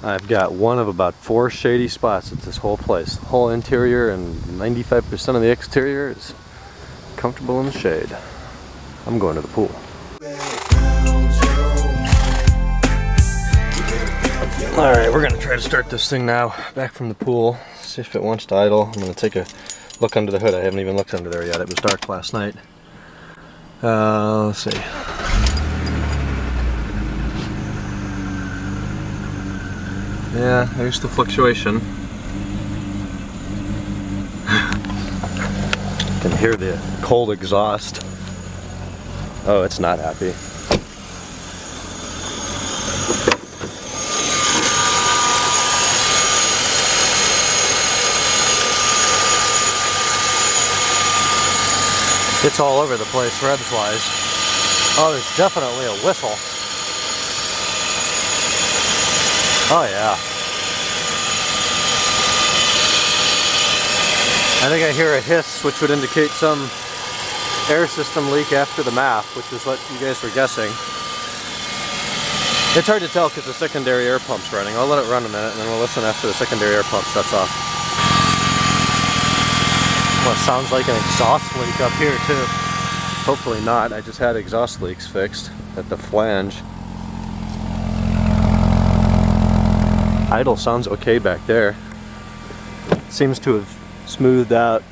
I've got one of about 4 shady spots at this whole place. The whole interior and 95% of the exterior is comfortable in the shade. I'm going to the pool. Alright, we're going to try to start this thing now. Back from the pool. See if it wants to idle. I'm going to take a look under the hood. I haven't even looked under there yet. It was dark last night. Let's see. Yeah, there's the fluctuation. You can hear the cold exhaust. Oh, it's not happy. It's all over the place, revs-wise. Oh, there's definitely a whistle. Oh yeah. I think I hear a hiss, which would indicate some air system leak after the MAF, which is what you guys were guessing. It's hard to tell because the secondary air pump's running. I'll let it run a minute and then we'll listen after the secondary air pump shuts off. Well, it sounds like an exhaust leak up here too. Hopefully not. I just had exhaust leaks fixed at the flange. Idle sounds okay back there. Seems to have smoothed out.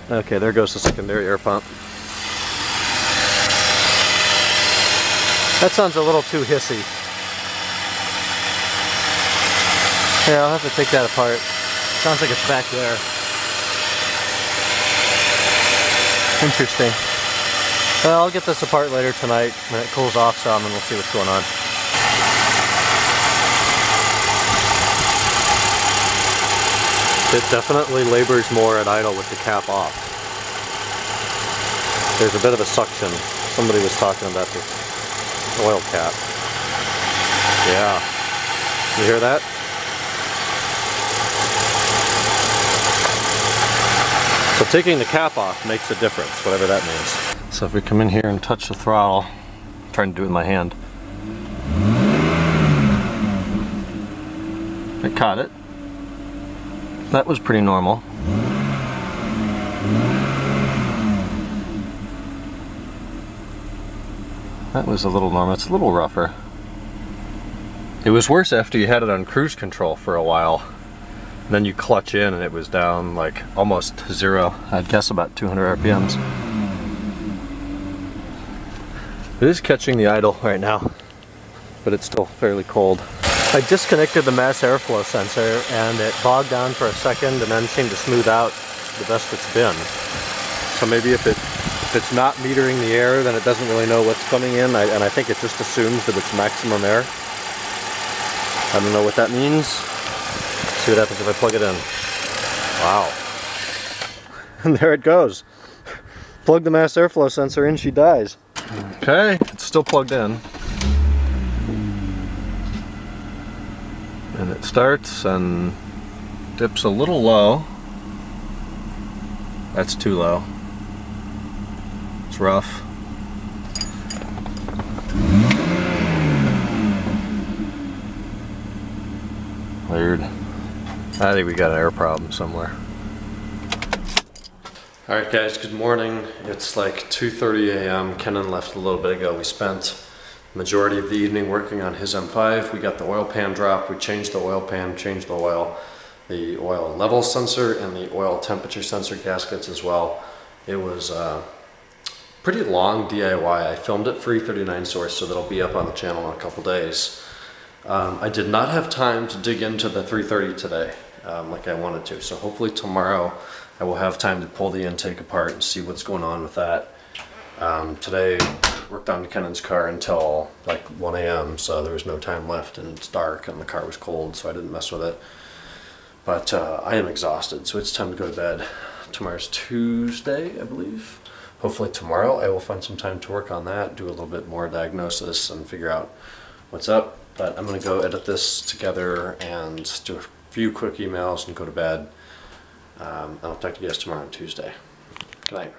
Okay, there goes the secondary air pump. That sounds a little too hissy. Yeah, I'll have to take that apart. Sounds like it's back there. Interesting. Well, I'll get this apart later tonight when it cools off some and we'll see what's going on. It definitely labors more at idle with the cap off. There's a bit of a suction. Somebody was talking about the oil cap. Yeah. You hear that? So taking the cap off makes a difference, whatever that means. So if we come in here and touch the throttle, I'm trying to do it with my hand. I caught it. That was pretty normal. That was a little normal. It's a little rougher. It was worse after you had it on cruise control for a while. Then you clutch in and it was down like almost to 0. I'd guess about 200 RPMs. It is catching the idle right now, but it's still fairly cold. I disconnected the mass airflow sensor and it bogged down for a second and then seemed to smooth out the best it's been. So maybe if it's not metering the air, then it doesn't really know what's coming in, and I think it just assumes that it's maximum air. I don't know what that means. See what happens if I plug it in. Wow. And there it goes. Plug the mass airflow sensor in, she dies. Okay, it's still plugged in. And it starts and dips a little low. That's too low. It's rough. Weird. I think we got an air problem somewhere. Alright guys, good morning. It's like 2:30 a.m. Kenan left a little bit ago. We spent the majority of the evening working on his M5. We got the oil pan drop, we changed the oil pan, changed the oil level sensor and the oil temperature sensor gaskets as well. It was pretty long DIY. I filmed it for E39 source, so that'll be up on the channel in a couple days. I did not have time to dig into the 330 today like I wanted to, so hopefully tomorrow I will have time to pull the intake apart and see what's going on with that. Today worked on Kenan's car until like 1 a.m. so there was no time left and it's dark and the car was cold, so I didn't mess with it. But I am exhausted, so it's time to go to bed. Tomorrow's Tuesday, I believe. Hopefully tomorrow I will find some time to work on that, do a little bit more diagnosis and figure out what's up. But I'm going to go edit this together and do a few quick emails and go to bed. I'll talk to you guys tomorrow on Tuesday. Good night.